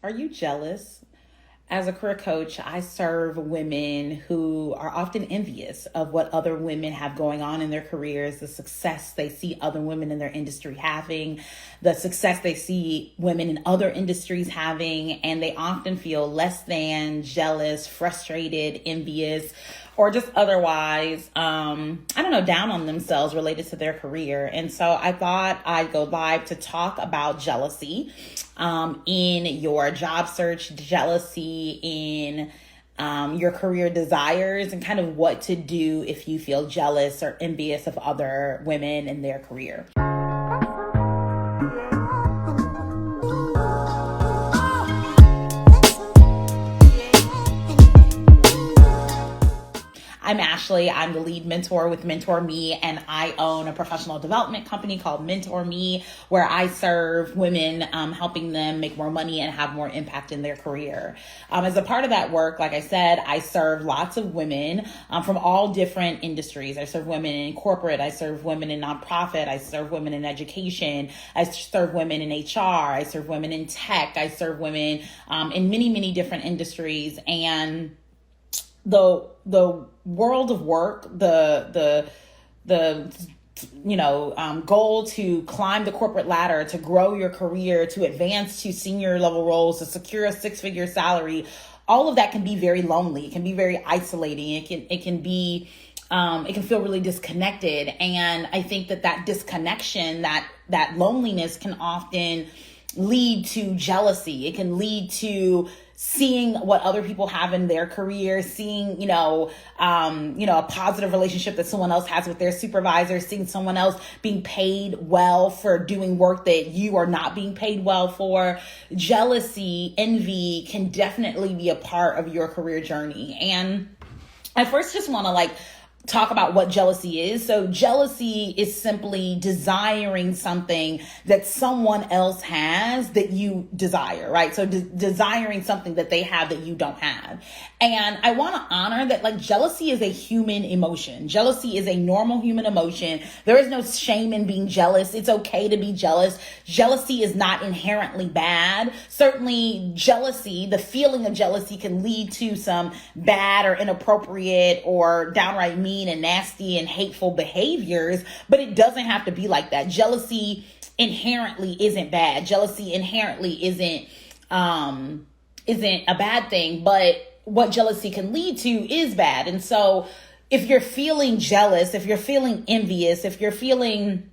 Are you jealous? As a career coach, I serve women who are often envious of what other women have going on in their careers, the success they see other women in their industry having, the success they see women in other industries having, and they often feel less than, jealous, frustrated, envious, or just otherwise, down on themselves related to their career. And so I thought I'd go live to talk about jealousy in your job search, jealousy in your career desires, and kind of what to do if you feel jealous or envious of other women in their career. I'm Ashley. I'm the lead mentor with Mentor Me, and I own a professional development company called Mentor Me, where I serve women, helping them make more money and have more impact in their career. As a part of that work, like I said, I serve lots of women from all different industries. I serve women in corporate. I serve women in nonprofit. I serve women in education. I serve women in HR. I serve women in tech. I serve women in many, many different industries. And the world of work, the goal to climb the corporate ladder, to grow your career, to advance to senior level roles, to secure a 6-figure salary, all of that can be very lonely. It can be very isolating. It can feel really disconnected. And I think that disconnection, that loneliness can often lead to jealousy. It can lead to seeing what other people have in their career, seeing, a positive relationship that someone else has with their supervisor, seeing someone else being paid well for doing work that you are not being paid well for. Jealousy, envy can definitely be a part of your career journey. And I first just want to talk about what jealousy is. So jealousy is simply desiring something that someone else has that you desire, right? So desiring something that they have that you don't have. And I want to honor that jealousy is a human emotion. Jealousy is a normal human emotion. There is no shame in being jealous. It's okay to be jealous. Jealousy is not inherently bad. Certainly jealousy, the feeling of jealousy can lead to some bad or inappropriate or downright mean and nasty and hateful behaviors, but it doesn't have to be like that. Jealousy inherently isn't bad. Jealousy inherently isn't a bad thing, but what jealousy can lead to is bad. And so if you're feeling jealous, if you're feeling envious, if you're feeling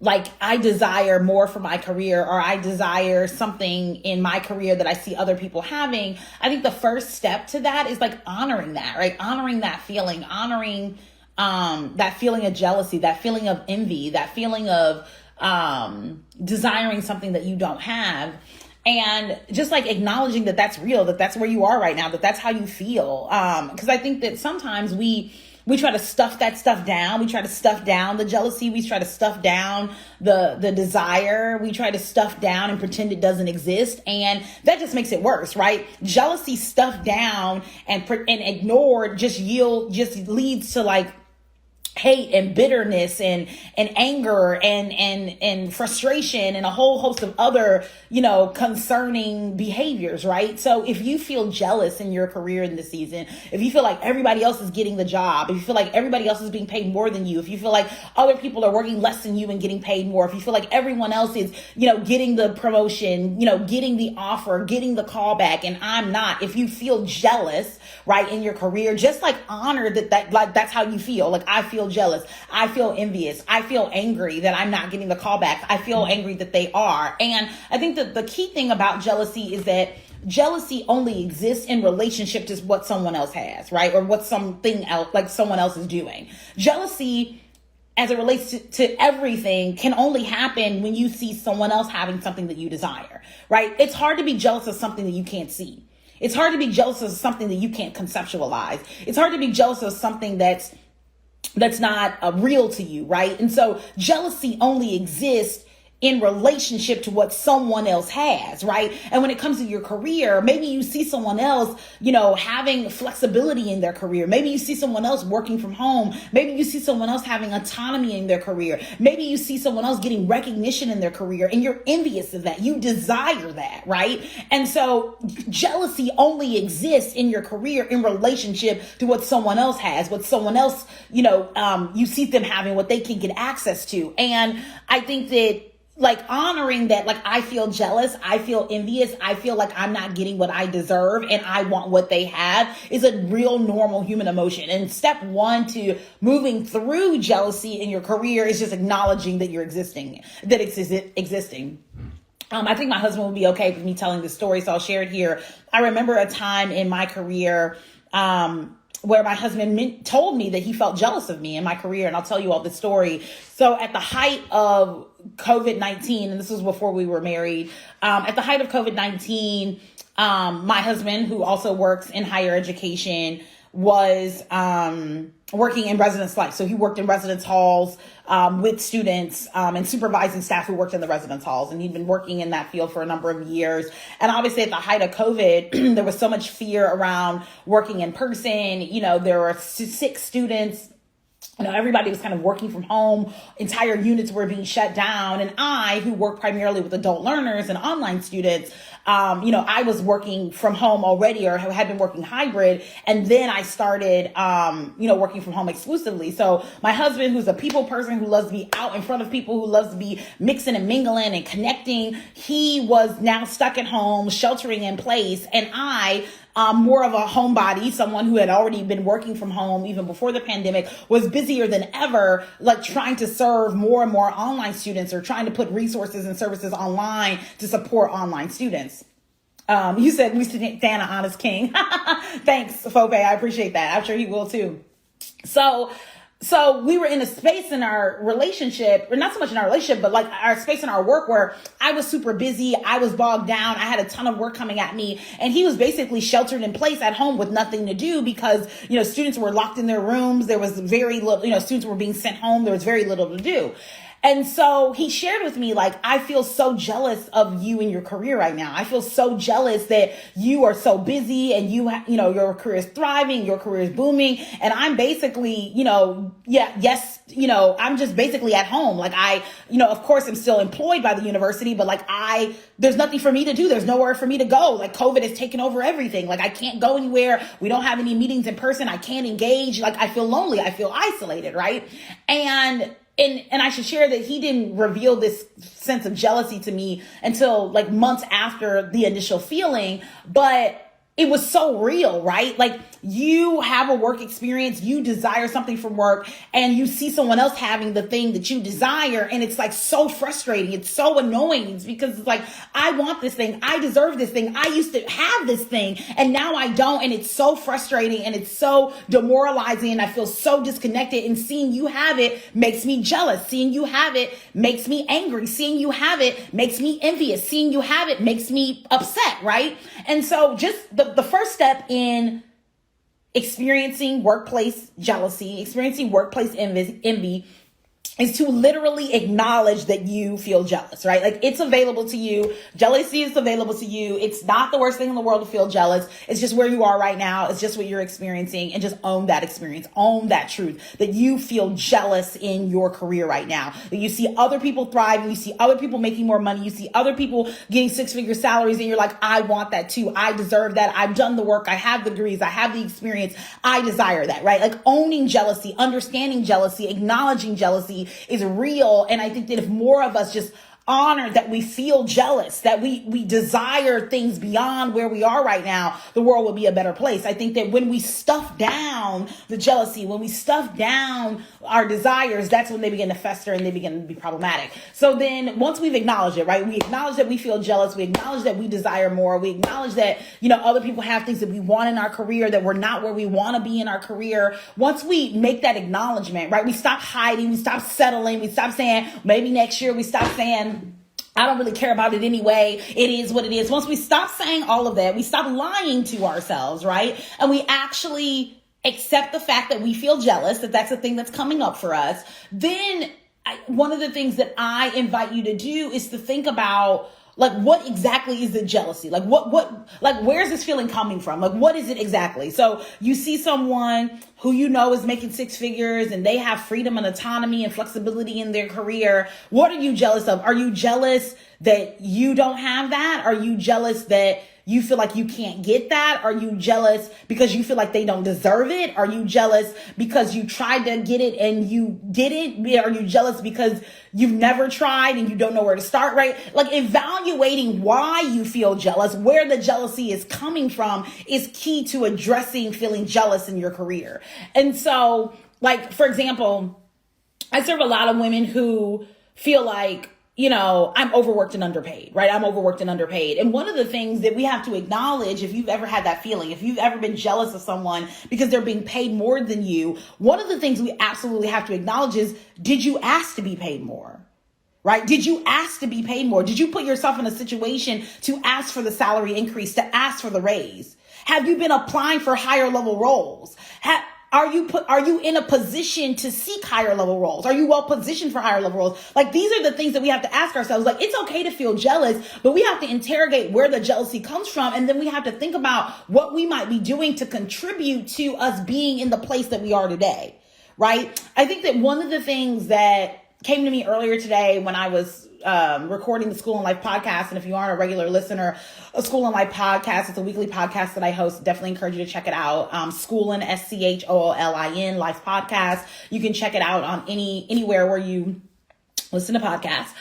like I desire more for my career, or I desire something in my career that I see other people having, I think the first step to that is honoring that, right? Honoring that feeling, honoring that feeling of jealousy, that feeling of envy, that feeling of desiring something that you don't have. And just acknowledging that that's real, that that's where you are right now, that that's how you feel. Because I think that sometimes we try to stuff that stuff down. We try to stuff down the jealousy. We try to stuff down the desire. We try to stuff down and pretend it doesn't exist. And that just makes it worse, right? Jealousy stuffed down and ignored just leads to hate and bitterness and anger and frustration and a whole host of other, concerning behaviors, right? So if you feel jealous in your career in this season, if you feel like everybody else is getting the job, if you feel like everybody else is being paid more than you, if you feel like other people are working less than you and getting paid more, if you feel like everyone else is, getting the promotion, getting the offer, getting the callback, and I'm not, if you feel jealous, right, in your career, just honor that that's how you feel. I feel jealous. I feel envious. I feel angry that I'm not getting the callbacks. I feel angry that they are. And I think that the key thing about jealousy is that jealousy only exists in relationship to what someone else has, right? Or what something else, someone else is doing. Jealousy, as it relates to everything, can only happen when you see someone else having something that you desire, right? It's hard to be jealous of something that you can't see. It's hard to be jealous of something that you can't conceptualize. It's hard to be jealous of something that's not real to you, right? And so jealousy only exists in relationship to what someone else has, right? And when it comes to your career, maybe you see someone else, having flexibility in their career. Maybe you see someone else working from home. Maybe you see someone else having autonomy in their career. Maybe you see someone else getting recognition in their career and you're envious of that. You desire that, right? And so jealousy only exists in your career in relationship to what someone else has, what someone else, you see them having, what they can get access to. And I think that honoring that, I feel jealous, I feel envious, I feel like I'm not getting what I deserve and I want what they have is a real normal human emotion. And step one to moving through jealousy in your career is just acknowledging that you're existing. I think my husband will be okay with me telling this story, so I'll share it here. I remember a time in my career, where my husband told me that he felt jealous of me in my career. And I'll tell you all the story. So at the height of COVID-19, and this was before we were married, at the height of COVID-19, my husband, who also works in higher education, was working in residence life. So he worked in residence halls with students and supervising staff who worked in the residence halls. And he'd been working in that field for a number of years. And obviously at the height of COVID, there was so much fear around working in person. There were sick students. Everybody was kind of working from home. Entire units were being shut down. And I, who work primarily with adult learners and online students, I was working from home already or had been working hybrid. And then I started, working from home exclusively. So my husband, who's a people person who loves to be out in front of people, who loves to be mixing and mingling and connecting, he was now stuck at home, sheltering in place. And I, more of a homebody, someone who had already been working from home even before the pandemic, was busier than ever, trying to serve more and more online students or trying to put resources and services online to support online students. You said we stand an honest king. Thanks, Fobe. I appreciate that. I'm sure he will too. So we were in a space in our relationship, or not so much in our relationship, but our space in our work where I was super busy. I was bogged down. I had a ton of work coming at me, and he was basically sheltered in place at home with nothing to do because, students were locked in their rooms. There was very little, students were being sent home. There was very little to do. And so he shared with me, I feel so jealous of you in your career right now. I feel so jealous that you are so busy and your career is thriving, your career is booming. And I'm basically, I'm just basically at home. Of course I'm still employed by the university, but there's nothing for me to do. There's nowhere for me to go. COVID has taken over everything. I can't go anywhere. We don't have any meetings in person. I can't engage. I feel lonely. I feel isolated. Right. And I should share that he didn't reveal this sense of jealousy to me until months after the initial feeling, but it was so real, right? You have a work experience, you desire something from work, and you see someone else having the thing that you desire, and it's so frustrating. It's so annoying. It's because it's I want this thing. I deserve this thing. I used to have this thing, and now I don't, and it's so frustrating, and it's so demoralizing, and I feel so disconnected, and seeing you have it makes me jealous. Seeing you have it makes me angry. Seeing you have it makes me envious. Seeing you have it makes me upset, right? And so just the first step in experiencing workplace jealousy, experiencing workplace envy is to literally acknowledge that you feel jealous, right? It's available to you. Jealousy is available to you. It's not the worst thing in the world to feel jealous. It's just where you are right now. It's just what you're experiencing, and just own that experience. Own that truth that you feel jealous in your career right now. That you see other people thriving. You see other people making more money. You see other people getting 6-figure salaries, and you're I want that too. I deserve that. I've done the work. I have the degrees. I have the experience. I desire that, right? Owning jealousy, understanding jealousy, acknowledging jealousy is real. And I think that if more of us just honor that we feel jealous, that we desire things beyond where we are right now, the world will be a better place. I think that when we stuff down the jealousy, when we stuff down our desires, that's when they begin to fester and they begin to be problematic. So then once we've acknowledged it, right? We acknowledge that we feel jealous. We acknowledge that we desire more. We acknowledge that, other people have things that we want in our career, that we're not where we want to be in our career. Once we make that acknowledgement, right? We stop hiding. We stop settling. We stop saying maybe next year. We stop saying I don't really care about it anyway. It is what it is. Once we stop saying all of that, we stop lying to ourselves, right? And we actually accept the fact that we feel jealous, that that's the thing that's coming up for us. Then one of the things that I invite you to do is to think about, like, what exactly is the jealousy? Like, where's this feeling coming from? Like, what is it exactly? So you see someone who you know is making six figures and they have freedom and autonomy and flexibility in their career. What are you jealous of? Are you jealous that you don't have that? Are you jealous that you feel like you can't get that? Are you jealous because you feel like they don't deserve it? Are you jealous because you tried to get it and you didn't? Are you jealous because you've never tried and you don't know where to start, right? Like, evaluating why you feel jealous, where the jealousy is coming from, is key to addressing feeling jealous in your career. And so, like, for example, I serve a lot of women who feel like, I'm overworked and underpaid, right? I'm overworked and underpaid. And one of the things that we have to acknowledge, if you've ever had that feeling, if you've ever been jealous of someone because they're being paid more than you, one of the things we absolutely have to acknowledge is, did you ask to be paid more? Right? Did you ask to be paid more? Did you put yourself in a situation to ask for the salary increase, to ask for the raise? Have you been applying for higher level roles? Are you in a position to seek higher level roles? Are you well positioned for higher level roles? Like, these are the things that we have to ask ourselves. Like, it's okay to feel jealous, but we have to interrogate where the jealousy comes from. And then we have to think about what we might be doing to contribute to us being in the place that we are today, right? I think that one of the things that came to me earlier today when I was recording the School and Life podcast. And if you aren't a regular listener, a School and Life podcast, it's a weekly podcast that I host. Definitely encourage you to check it out. Schoolin, SCHOOLIN, Life podcast. You can check it out on anywhere where you listen to podcasts.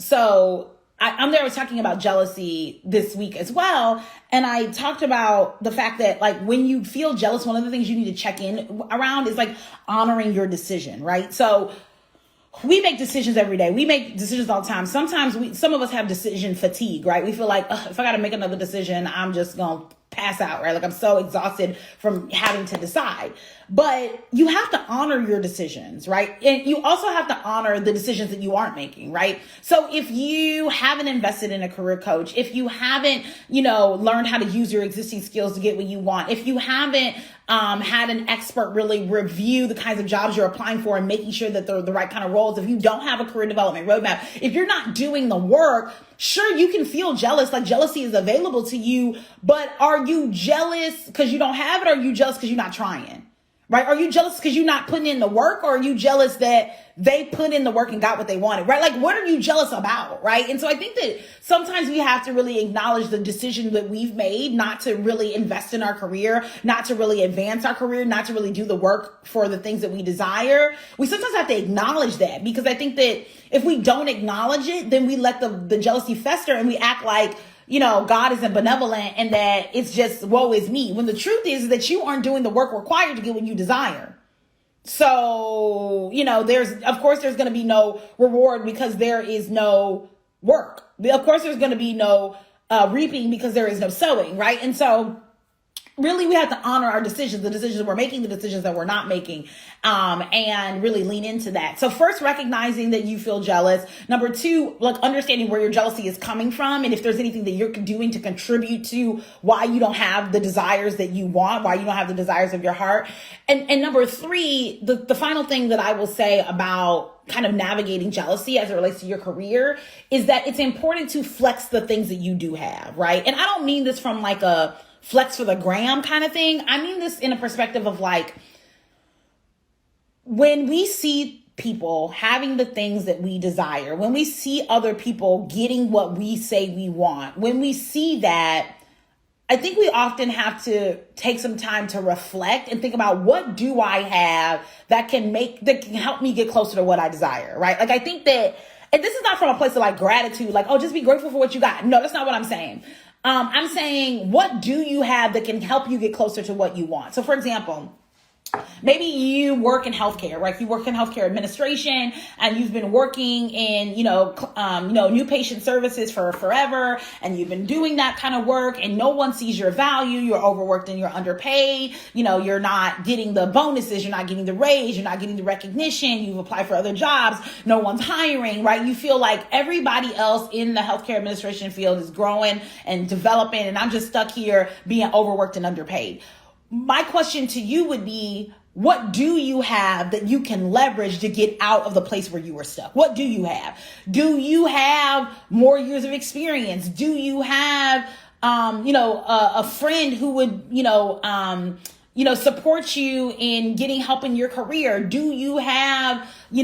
So I'm there, I was talking about jealousy this week as well. And I talked about the fact that, like, when you feel jealous, one of the things you need to check in around is, like, honoring your decision, right? So we make decisions every day. We make decisions all the time. Sometimes some of us have decision fatigue, right? We feel like, if I got to make another decision, I'm just going to pass out, right? Like, I'm so exhausted from having to decide. But you have to honor your decisions, right? And you also have to honor the decisions that you aren't making, right? So if you haven't invested in a career coach, if you haven't, learned how to use your existing skills to get what you want, if you haven't had an expert really review the kinds of jobs you're applying for and making sure that they're the right kind of roles, if you don't have a career development roadmap, if you're not doing the work, sure, you can feel jealous, like jealousy is available to you, but are you jealous because you don't have it, or are you jealous because you're not trying? Right? Are you jealous because you're not putting in the work, or are you jealous that they put in the work and got what they wanted, right? Like, what are you jealous about, right? And so I think that sometimes we have to really acknowledge the decision that we've made not to really invest in our career, not to really advance our career, not to really do the work for the things that we desire. We sometimes have to acknowledge that, because I think that if we don't acknowledge it, then we let the jealousy fester and we act like, God isn't benevolent and that it's just woe is me. When the truth is that you aren't doing the work required to get what you desire. So, there's going to be no reward because there is no work. Of course, there's going to be no reaping because there is no sowing, right? And so really, we have to honor our decisions, the decisions we're making, the decisions that we're not making, and really lean into that. So first, recognizing that you feel jealous. Number two, understanding where your jealousy is coming from, and if there's anything that you're doing to contribute to why you don't have the desires that you want, why you don't have the desires of your heart. And number three, the final thing that I will say about kind of navigating jealousy as it relates to your career is that it's important to flex the things that you do have, right? And I don't mean this from like a flex for the gram kind of thing. I mean this in a perspective of, like, when we see people having the things that we desire, when we see other people getting what we say we want, when we see that, I think we often have to take some time to reflect and think about, what do I have that can help me get closer to what I desire, right? Like, I think that, and this is not from a place of like gratitude, like, oh, just be grateful for what you got. No, that's not what I'm saying. I'm saying, what do you have that can help you get closer to what you want? So for example, maybe you work in healthcare, right? You work in healthcare administration and you've been working in, new patient services for forever. And you've been doing that kind of work and no one sees your value. You're overworked and you're underpaid. You're not getting the bonuses. You're not getting the raise. You're not getting the recognition. You've applied for other jobs. No one's hiring, right? You feel like everybody else in the healthcare administration field is growing and developing. And I'm just stuck here being overworked and underpaid. My question to you would be, What do you have that you can leverage to get out of the place where you were stuck? What do you have? Do you have more years of experience? Do you have, a friend who would, support you in getting help in your career? Do you have, do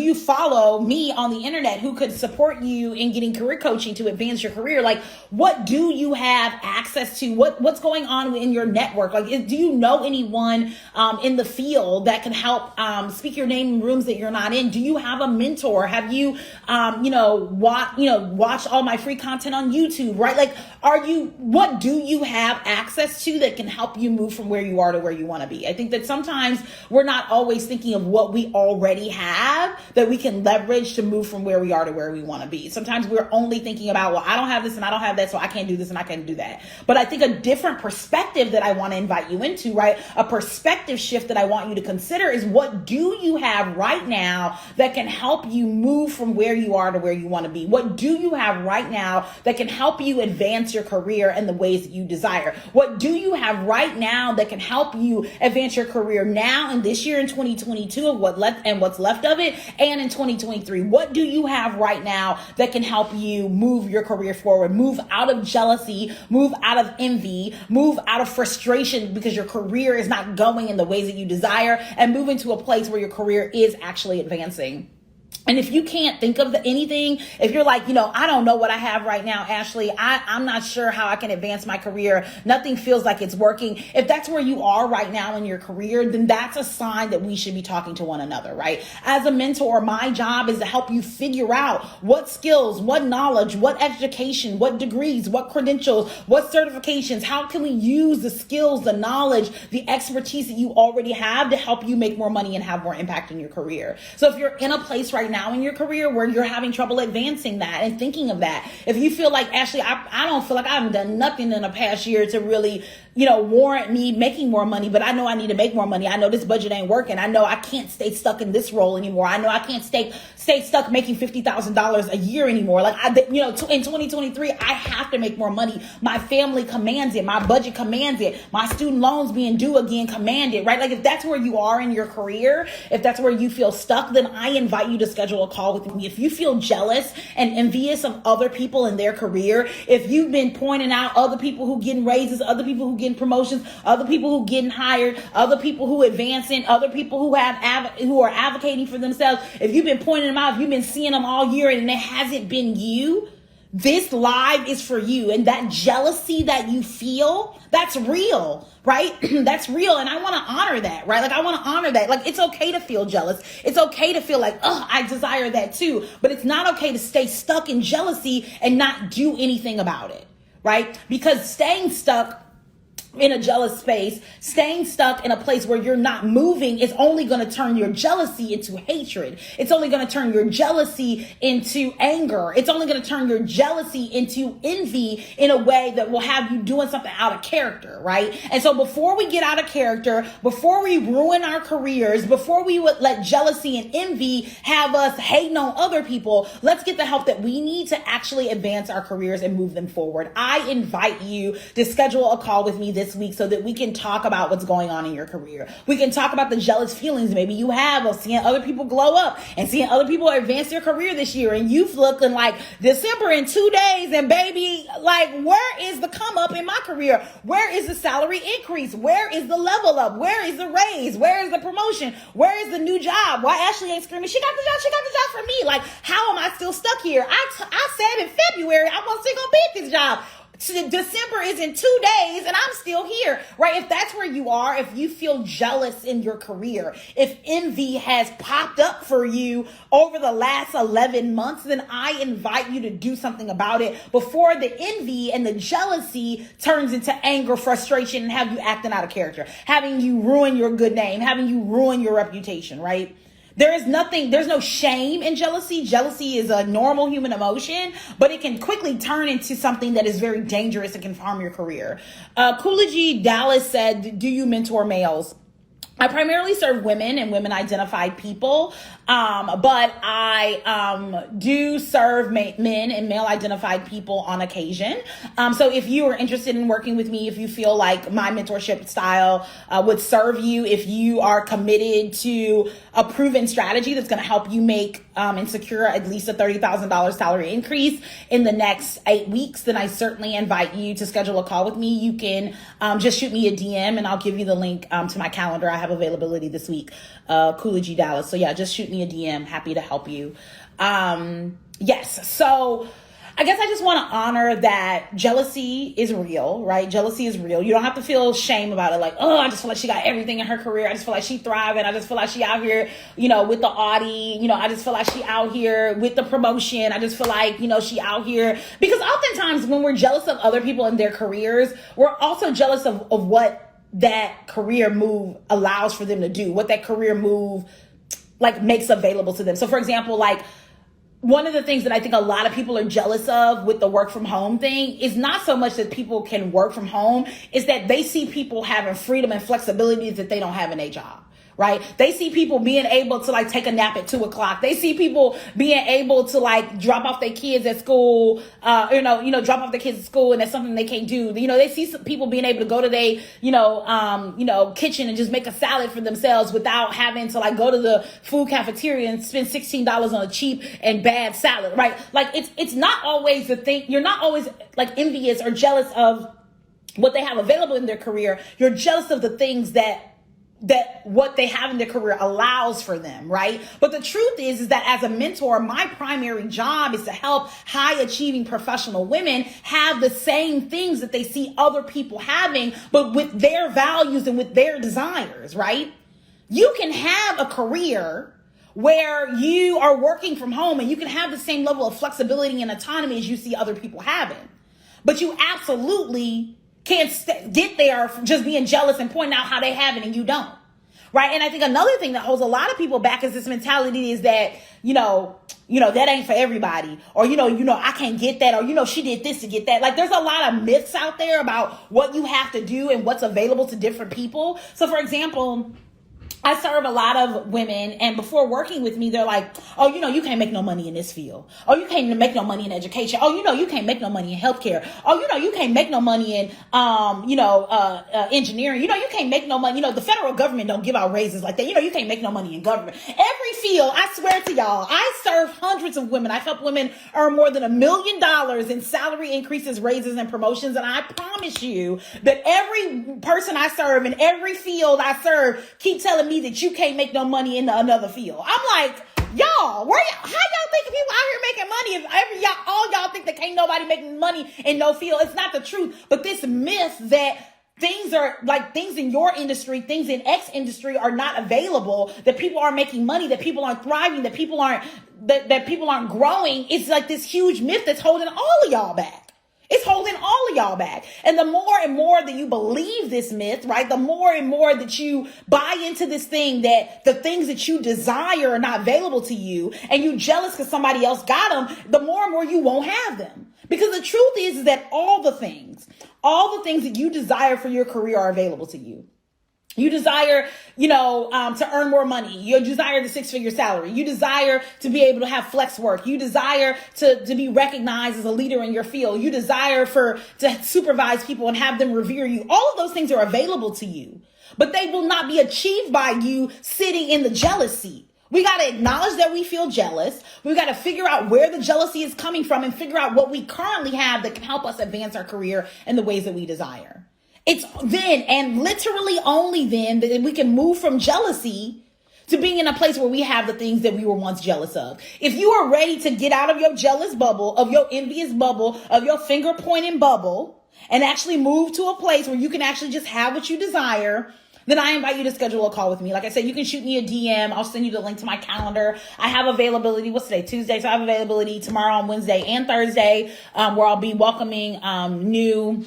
you follow me on the internet who could support you in getting career coaching to advance your career? Like, what do you have access to? What's going on in your network? Like, do you know anyone in the field that can help speak your name in rooms that you're not in? Do you have a mentor? Have you, watched all my free content on YouTube, right? Like, what do you have access to that can help you move from where you are to where you want to be? I think that sometimes we're not always thinking of what we already have that we can leverage to move from where we are to where we want to be. Sometimes we're only thinking about, well, I don't have this and I don't have that, so I can't do this and I can't do that. But I think a different perspective that I want to invite you into, right? A perspective shift that I want you to consider is, what do you have right now that can help you move from where you are to where you want to be? What do you have right now that can help you advance your career in the ways that you desire? What do you have right now that can help you advance your career now and this year in 2022 of what's left of it, and in 2023? What do you have right now that can help you move your career forward, move out of jealousy, move out of envy, move out of frustration because your career is not going in the ways that you desire, and move into a place where your career is actually advancing? And if you can't think of anything, if you're like, I don't know what I have right now, Ashley, I'm not sure how I can advance my career. Nothing feels like it's working. If that's where you are right now in your career, then that's a sign that we should be talking to one another, right? As a mentor, my job is to help you figure out what skills, what knowledge, what education, what degrees, what credentials, what certifications, how can we use the skills, the knowledge, the expertise that you already have to help you make more money and have more impact in your career. So if you're in a place right now in your career where you're having trouble advancing that and thinking of that, if you feel like, Ashley, I don't feel like I haven't done nothing in the past year to really, warrant me making more money, but I know I need to make more money. I know this budget ain't working. I know I can't stay stuck in this role anymore. I know I can't stay stuck making $50,000 a year anymore. Like, in 2023, I have to make more money. My family commands it. My budget commands it. My student loans being due again command it, right? Like, if that's where you are in your career, if that's where you feel stuck, then I invite you to schedule a call with me. If you feel jealous and envious of other people in their career, if you've been pointing out other people who getting raises, other people who getting promotions, other people who getting hired, other people who advancing, other people who are advocating for themselves, if you've been pointing them out, if you've been seeing them all year and it hasn't been you, this live is for you. And that jealousy that you feel, that's real, right? That's real. And I want to honor that, right? Like, I want to honor that. Like, it's okay to feel jealous. It's okay to feel like, I desire that too. But it's not okay to stay stuck in jealousy and not do anything about it, right? Because staying stuck in a jealous space, staying stuck in a place where you're not moving is only going to turn your jealousy into hatred. It's only going to turn your jealousy into anger. It's only going to turn your jealousy into envy in a way that will have you doing something out of character, right? And so before we get out of character, before we ruin our careers, before we would let jealousy and envy have us hating on other people, let's get the help that we need to actually advance our careers and move them forward. I invite you to schedule a call with me this week so that we can talk about what's going on in your career. We can talk about the jealous feelings maybe you have of seeing other people glow up and seeing other people advance their career this year, and you looking like December in 2 days, and baby, like, where is the come up in my career? Where is the salary increase? Where is the level up? Where is the raise? Where is the promotion? Where is the new job? Why Ashley ain't screaming, she got the job for me? Like, how am I still stuck here? I said in February I was still gonna be at this job. December is in 2 days and I'm still here, right? If that's where you are, if you feel jealous in your career, if envy has popped up for you over the last 11 months, then I invite you to do something about it before the envy and the jealousy turns into anger, frustration, and have you acting out of character, having you ruin your good name, having you ruin your reputation, right? There's no shame in jealousy. Jealousy is a normal human emotion, but it can quickly turn into something that is very dangerous and can harm your career. Coolidge Dallas said, do you mentor males? I primarily serve women and women identified people, but I do serve men and male identified people on occasion. So if you are interested in working with me, if you feel like my mentorship style would serve you, if you are committed to a proven strategy that's going to help you make and secure at least a $30,000 salary increase in the next 8 weeks, then I certainly invite you to schedule a call with me. You can just shoot me a DM and I'll give you the link to my calendar. I have availability this week, Coolidge, Dallas. So yeah, just shoot me a DM. Happy to help you. Yes. So I guess I just want to honor that jealousy is real, right? Jealousy is real. You don't have to feel shame about it. Like, oh, I just feel like she got everything in her career. I just feel like she thriving. I just feel like she out here, with the Audi. I just feel like she out here with the promotion. I just feel like, she out here. Because oftentimes when we're jealous of other people and their careers, we're also jealous of what that career move allows for them to do, what that career move makes available to them. So for example, one of the things that I think a lot of people are jealous of with the work from home thing is not so much that people can work from home, is that they see people having freedom and flexibility that they don't have in a job. Right? They see people being able to take a nap at 2:00. They see people being able to drop off their kids at school, drop off their kids at school, and that's something they can't do. They see some people being able to go to their, kitchen and just make a salad for themselves without having to go to the food cafeteria and spend $16 on a cheap and bad salad, right? It's not always the thing. You're not always envious or jealous of what they have available in their career. You're jealous of the things that what they have in their career allows for them, right? But the truth is that as a mentor, my primary job is to help high achieving professional women have the same things that they see other people having, but with their values and with their desires, right? You can have a career where you are working from home and you can have the same level of flexibility and autonomy as you see other people having, but you absolutely can't get there from just being jealous and pointing out how they have it and you don't, right? And I think another thing that holds a lot of people back is this mentality is that, that ain't for everybody, or, I can't get that, or, she did this to get that. There's a lot of myths out there about what you have to do and what's available to different people. So for example, I serve a lot of women, and before working with me, they're like, oh, you can't make no money in this field. Oh, you can't make no money in education. Oh, you can't make no money in healthcare. Oh, you can't make no money in, engineering. You can't make no money. The federal government don't give out raises like that. You can't make no money in government. Every field, I swear to y'all, I serve hundreds of women. I help women earn more than $1 million in salary increases, raises, and promotions. And I promise you that every person I serve in every field I serve keep telling me that you can't make no money in another field. I'm like, y'all, how y'all think people out here making money if all y'all think that can't nobody making money in no field? It's not the truth. But this myth that things are things in your industry, things in X industry are not available, that people aren't making money, that people aren't thriving, that people aren't growing. It's this huge myth that's holding all of y'all back. It's holding all of y'all back. And the more and more that you believe this myth, right? The more and more that you buy into this thing that the things that you desire are not available to you, and you jealous because somebody else got them, the more and more you won't have them. Because the truth is that all the things that you desire for your career are available to you. You desire, to earn more money. You desire the 6-figure salary. You desire to be able to have flex work. You desire to be recognized as a leader in your field. You desire to supervise people and have them revere you. All of those things are available to you, but they will not be achieved by you sitting in the jealous seat. We got to acknowledge that we feel jealous. We got to figure out where the jealousy is coming from and figure out what we currently have that can help us advance our career in the ways that we desire. It's then, and literally only then, that we can move from jealousy to being in a place where we have the things that we were once jealous of. If you are ready to get out of your jealous bubble, of your envious bubble, of your finger pointing bubble, and actually move to a place where you can actually just have what you desire, then I invite you to schedule a call with me. Like I said, you can shoot me a DM. I'll send you the link to my calendar. I have availability. What's today? Tuesday. So I have availability tomorrow, on Wednesday and Thursday, where I'll be welcoming new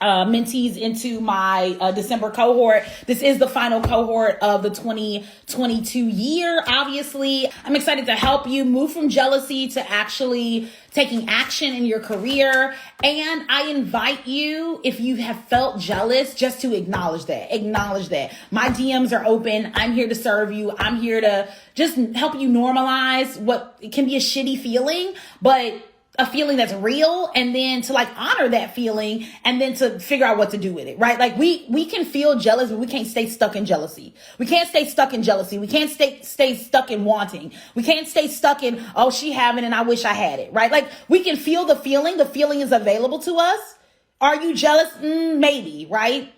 mentees into my December cohort. This is the final cohort of the 2022 year. Obviously, I'm excited to help you move from jealousy to actually taking action in your career. And I invite you, if you have felt jealous, just to acknowledge that. Acknowledge that. My DMs are open. I'm here to serve you. I'm here to just help you normalize what it can be a shitty feeling, but a feeling that's real, and then to like honor that feeling, and then to figure out what to do with it, right? Like we can feel jealous, but we can't stay stuck in jealousy. We can't stay stuck in jealousy. We can't stay stuck in wanting. We can't stay stuck in, oh, she having and I wish I had it, right? Like we can feel the feeling. The feeling is available to us. Are you jealous? Maybe, right?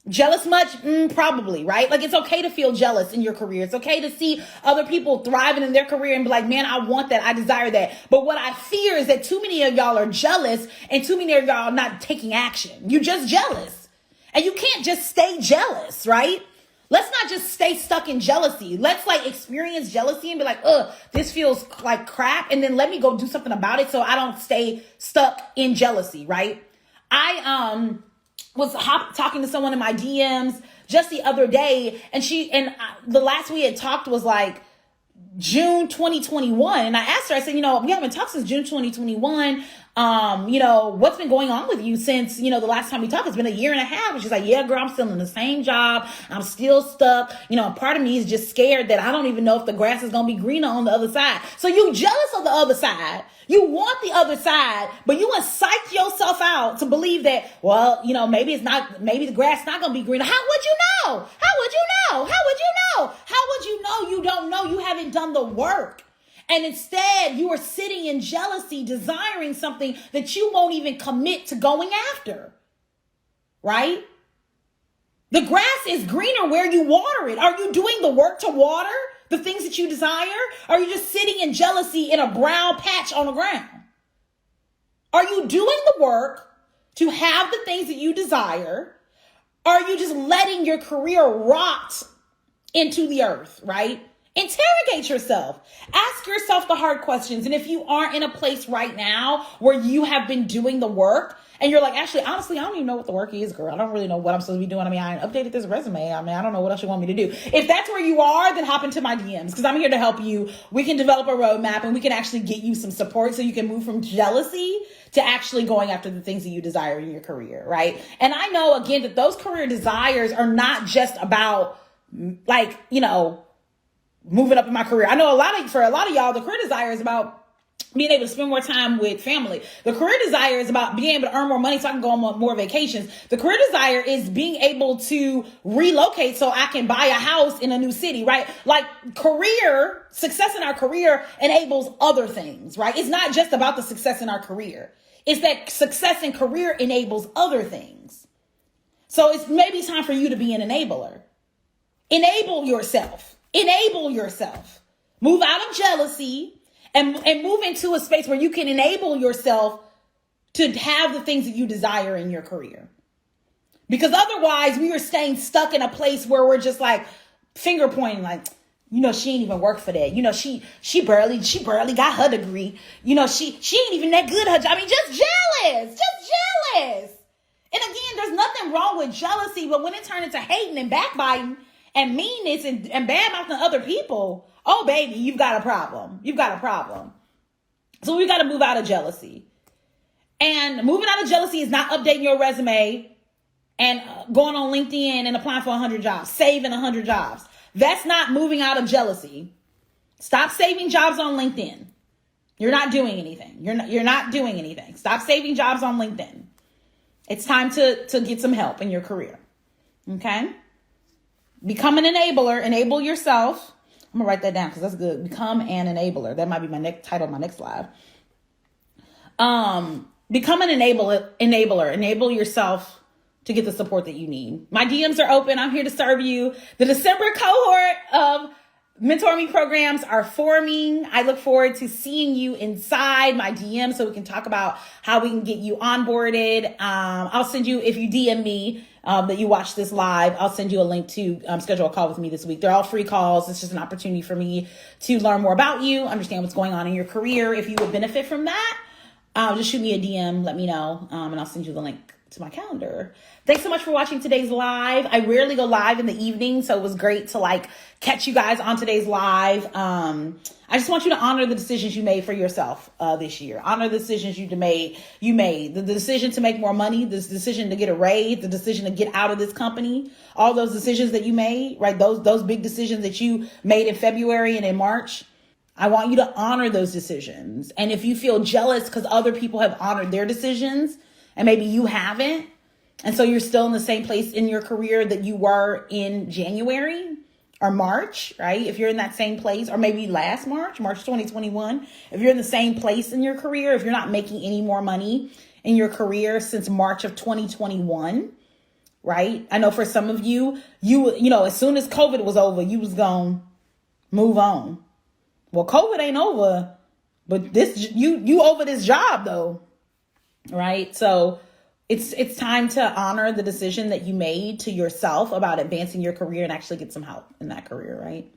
Jealous much? Probably, right? Like it's okay to feel jealous in your career. It's okay to see other people thriving in their career and be like, man, I want that. I desire that. But what I fear is that too many of y'all are jealous and too many of y'all are not taking action. You're just jealous. And you can't just stay jealous, right? Let's not just stay stuck in jealousy. Let's like experience jealousy and be like, this feels like crap. And then let me go do something about it so I don't stay stuck in jealousy, right? I was talking to someone in my DMs just the other day, and the last we had talked was like June 2021. And I asked her, I said, we haven't talked since June 2021. What's been going on with you since, the last time we talked? It's been a year and a half. And she's like, yeah, girl, I'm still in the same job. I'm still stuck. Part of me is just scared that I don't even know if the grass is going to be greener on the other side. So you jealous of the other side. You want the other side, but you want to psych yourself out to believe that, well, maybe the grass not going to be greener. How would you know? How would you know? How would you know? How would you know? You don't know. You haven't done the work. And instead, you are sitting in jealousy, desiring something that you won't even commit to going after. Right? The grass is greener where you water it. Are you doing the work to water the things that you desire? Or are you just sitting in jealousy in a brown patch on the ground? Are you doing the work to have the things that you desire? Or are you just letting your career rot into the earth, right? Interrogate yourself. Ask yourself the hard questions. And if you aren't in a place right now where you have been doing the work and you're like, Ashley, honestly, I don't even know what the work is, girl. I don't really know what I'm supposed to be doing. I updated this resume. I don't know what else you want me to do. If that's where you are, then hop into my DMs because I'm here to help you. We can develop a roadmap and we can actually get you some support so you can move from jealousy to actually going after the things that you desire in your career, right? And I know, again, that those career desires are not just about moving up in my career. I know for a lot of y'all, the career desire is about being able to spend more time with family. The career desire is about being able to earn more money so I can go on more vacations. The career desire is being able to relocate so I can buy a house in a new city, right? Like success in our career enables other things, right? It's not just about the success in our career. It's that success in career enables other things. So it's maybe time for you to be an enabler. Enable yourself. Enable yourself. Move out of jealousy and move into a space where you can enable yourself to have the things that you desire in your career. Because otherwise we are staying stuck in a place where we're just like finger pointing like, she ain't even work for that. She barely got her degree. She ain't even that good. Just jealous. And again, there's nothing wrong with jealousy, but when it turns into hating and backbiting and meanness and bad mouthing other people, oh baby, you've got a problem. So we got to move out of jealousy. And moving out of jealousy is not updating your resume and going on LinkedIn and applying for 100 jobs, saving 100 jobs. That's not moving out of jealousy. Stop saving jobs on LinkedIn. You're not doing anything. You're not doing anything. Stop saving jobs on LinkedIn. It's time to get some help in your career. Okay? Become an enabler. Enable yourself. I'm going to write that down because that's good. Become an enabler. That might be my next title of my next slide. Become an enabler. Enable yourself to get the support that you need. My DMs are open. I'm here to serve you. The December cohort of Mentor Me programs are forming. I look forward to seeing you inside my DM so we can talk about how we can get you onboarded. I'll send you, if you DM me that you watch this live, I'll send you a link to schedule a call with me this week. They're all free calls. It's just an opportunity for me to learn more about you, understand what's going on in your career. If you would benefit from that, just shoot me a DM, let me know, and I'll send you the link to my calendar. Thanks so much for watching today's live. I rarely go live in the evening, so it was great to like catch you guys on today's live. I just want you to honor the decisions you made for yourself this year. Honor the decisions you made. The decision to make more money, the decision to get a raise, the decision to get out of this company, all those decisions that you made, right? Those big decisions that you made in February and in March. I want you to honor those decisions. And if you feel jealous because other people have honored their decisions and maybe you haven't, and so you're still in the same place in your career that you were in January or March, right? If you're in that same place, or maybe last March 2021, if you're in the same place in your career, if you're not making any more money in your career since March of 2021, right? I know for some of you, you know, as soon as COVID was over, you was gonna move on. Well, COVID ain't over, but you over this job though, right? So it's time to honor the decision that you made to yourself about advancing your career and actually get some help in that career, right?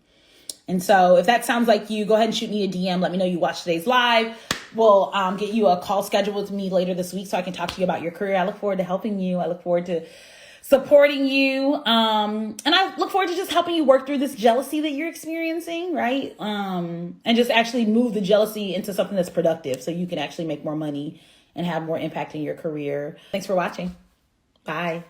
And so if that sounds like you, go ahead and shoot me a DM. Let me know you watched today's live. We'll get you a call scheduled with me later this week so I can talk to you about your career. I look forward to helping you. I look forward to supporting you. And I look forward to just helping you work through this jealousy that you're experiencing, right? And just actually move the jealousy into something that's productive so you can actually make more money and have more impact in your career. Thanks for watching. Bye.